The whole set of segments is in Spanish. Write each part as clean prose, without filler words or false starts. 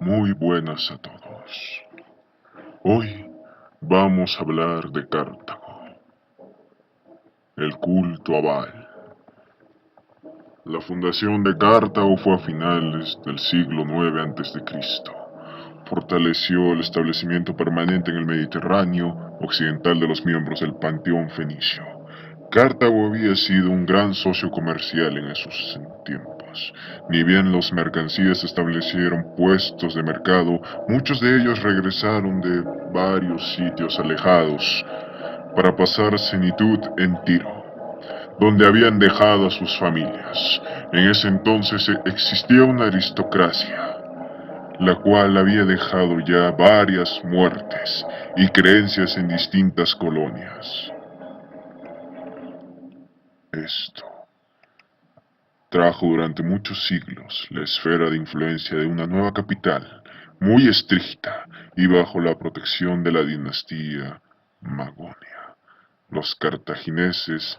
Muy buenas a todos. Hoy vamos a hablar de Cartago, el culto a Baal. La fundación de Cartago fue a finales del siglo IX a.C. Fortaleció el establecimiento permanente en el Mediterráneo occidental de los miembros del panteón fenicio. Cartago había sido un gran socio comercial en esos tiempos. Ni bien los mercancías establecieron puestos de mercado, muchos de ellos regresaron de varios sitios alejados para pasar senitud en Tiro, donde habían dejado a sus familias. En ese entonces existía una aristocracia, la cual había dejado ya varias muertes y creencias en distintas colonias. Esto trajo durante muchos siglos la esfera de influencia de una nueva capital, muy estricta y bajo la protección de la dinastía Magonia. Los cartagineses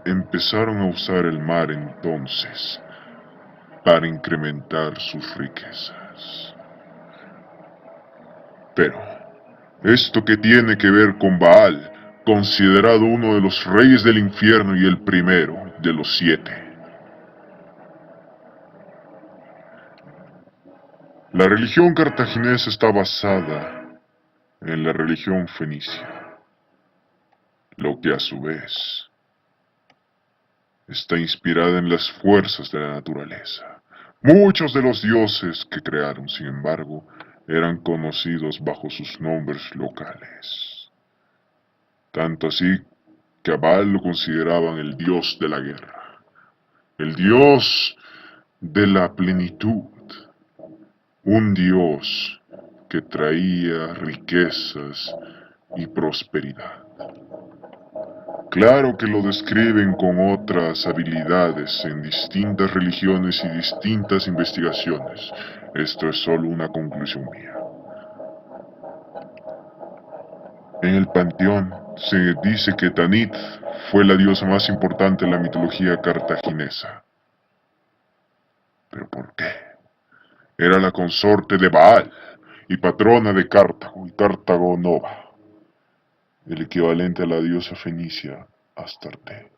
empezaron a usar el mar entonces para incrementar sus riquezas. Pero, ¿esto qué tiene que ver con Baal, considerado uno de los reyes del infierno y el primero de los 7? La religión cartaginesa está basada en la religión fenicia, lo que a su vez está inspirada en las fuerzas de la naturaleza. Muchos de los dioses que crearon, sin embargo, eran conocidos bajo sus nombres locales. Tanto así que a Baal lo consideraban el dios de la guerra, el dios de la plenitud, un dios que traía riquezas y prosperidad. Claro que lo describen con otras habilidades en distintas religiones y distintas investigaciones. Esto es solo una conclusión mía. En el panteón se dice que Tanit fue la diosa más importante en la mitología cartaginesa. ¿Pero por qué? Era la consorte de Baal y patrona de Cartago y Cartago Nova, el equivalente a la diosa fenicia Astarte.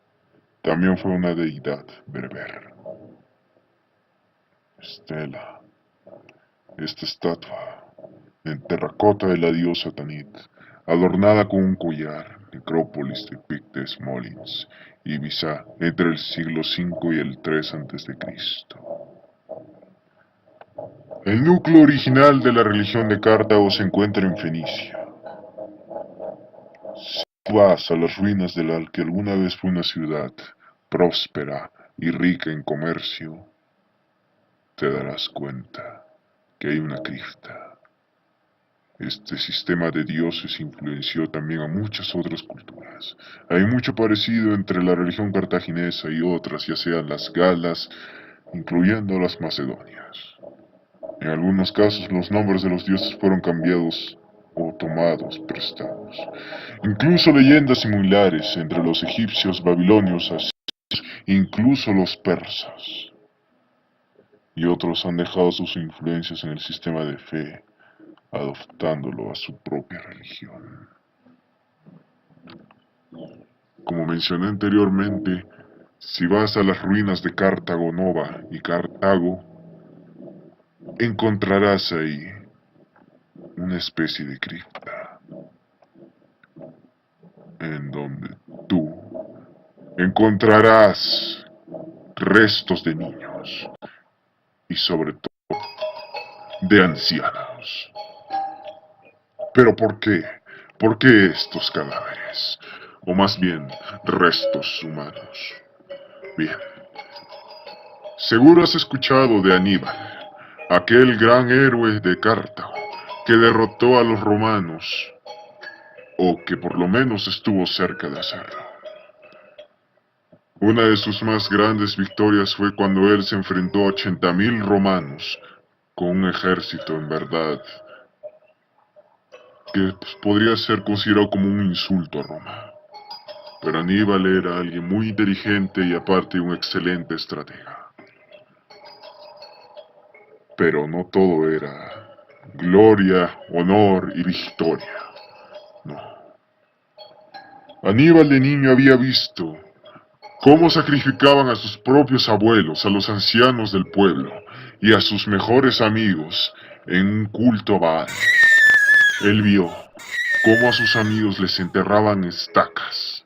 También fue una deidad berber. Estela, esta estatua en terracota de la diosa Tanit, adornada con un collar, necrópolis de Pictes Molins, Ibiza, entre el siglo V y el III a.C. El núcleo original de la religión de Cartago se encuentra en Fenicia. Si vas a las ruinas de la que alguna vez fue una ciudad próspera y rica en comercio, te darás cuenta que hay una cripta. Este sistema de dioses influenció también a muchas otras culturas. Hay mucho parecido entre la religión cartaginesa y otras, ya sean las galas, incluyendo las macedonias. En algunos casos los nombres de los dioses fueron cambiados o tomados prestados. Incluso leyendas similares entre los egipcios, babilonios, asirios, incluso los persas. Y otros han dejado sus influencias en el sistema de fe, adoptándolo a su propia religión. Como mencioné anteriormente, si vas a las ruinas de Cartago Nova y Cartago, encontrarás ahí una especie de cripta, en donde tú encontrarás restos de niños y sobre todo de ancianos. ¿Pero por qué? ¿Por qué estos cadáveres? O más bien, restos humanos. Bien, seguro has escuchado de Aníbal, aquel gran héroe de Cartago que derrotó a los romanos, o que por lo menos estuvo cerca de hacerlo. Una de sus más grandes victorias fue cuando él se enfrentó a 80.000 romanos con un ejército en verdad que podría ser considerado como un insulto a Roma. Pero Aníbal era alguien muy inteligente y aparte un excelente estratega. Pero no todo era gloria, honor y victoria. No. Aníbal de niño había visto cómo sacrificaban a sus propios abuelos, a los ancianos del pueblo y a sus mejores amigos en un culto a Baal. Él vio cómo a sus amigos les enterraban estacas,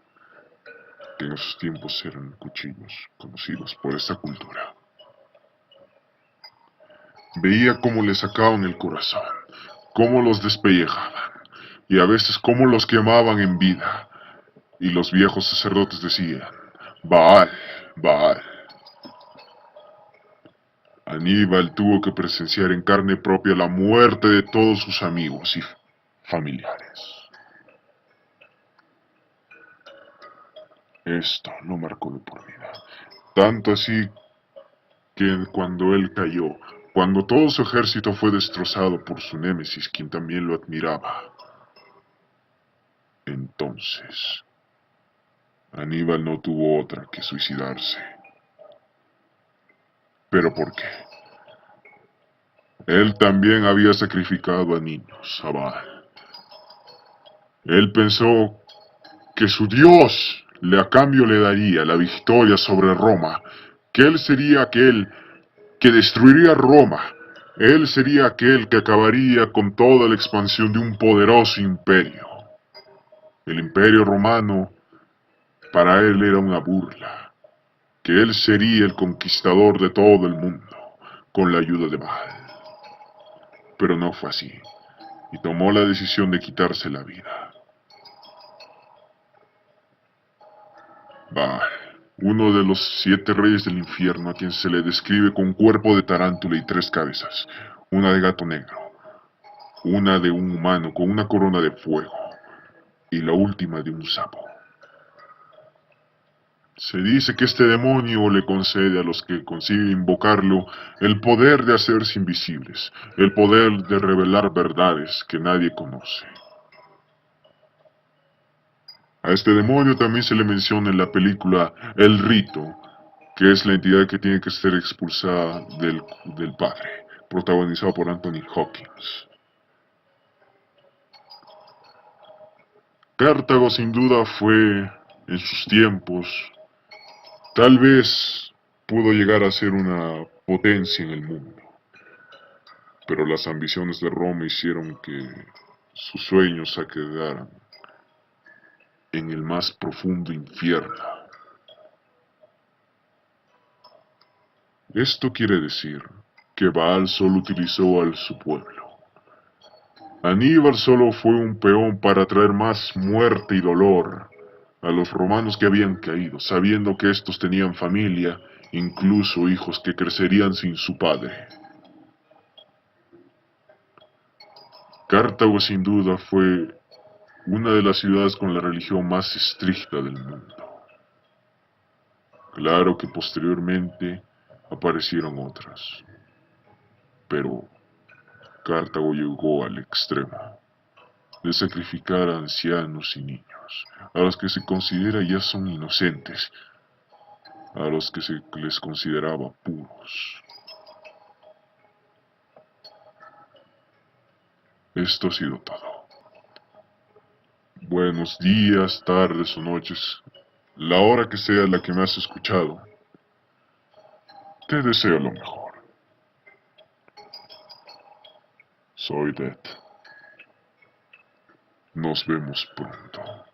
que en esos tiempos eran cuchillos conocidos por esta cultura. Veía cómo les sacaban el corazón, cómo los despellejaban y a veces cómo los quemaban en vida. Y los viejos sacerdotes decían: Baal, Baal. Aníbal tuvo que presenciar en carne propia la muerte de todos sus amigos y familiares. Esto lo marcó de por vida. Tanto así que cuando él cayó, cuando todo su ejército fue destrozado por su némesis, quien también lo admiraba, entonces Aníbal no tuvo otra que suicidarse. ¿Pero por qué? Él también había sacrificado a niños, a Baal. Él pensó que su Dios a cambio le daría la victoria sobre Roma, que él sería aquel que destruiría Roma, él sería aquel que acabaría con toda la expansión de un poderoso imperio. El imperio romano para él era una burla, que él sería el conquistador de todo el mundo, con la ayuda de Baal. Pero no fue así, y tomó la decisión de quitarse la vida. Baal, uno de los 7 reyes del infierno, a quien se le describe con cuerpo de tarántula y 3 cabezas, una de gato negro, una de un humano con una corona de fuego, y la última de un sapo. Se dice que este demonio le concede a los que consiguen invocarlo el poder de hacerse invisibles, el poder de revelar verdades que nadie conoce. A este demonio también se le menciona en la película El Rito, que es la entidad que tiene que ser expulsada del padre, protagonizado por Anthony Hopkins. Cartago sin duda fue, en sus tiempos, tal vez pudo llegar a ser una potencia en el mundo, pero las ambiciones de Roma hicieron que sus sueños se quedaran en el más profundo infierno. Esto quiere decir que Baal solo utilizó a su pueblo. Aníbal solo fue un peón para traer más muerte y dolor a los romanos que habían caído, sabiendo que estos tenían familia, incluso hijos que crecerían sin su padre. Cartago sin duda fue una de las ciudades con la religión más estricta del mundo. Claro que posteriormente aparecieron otras, pero Cartago llegó al extremo de sacrificar a ancianos y niños, a los que se considera ya son inocentes, a los que se les consideraba puros. Esto ha sido todo. Buenos días, tardes o noches, la hora que sea la que me has escuchado. Te deseo lo mejor. Soy Dead. Nos vemos pronto.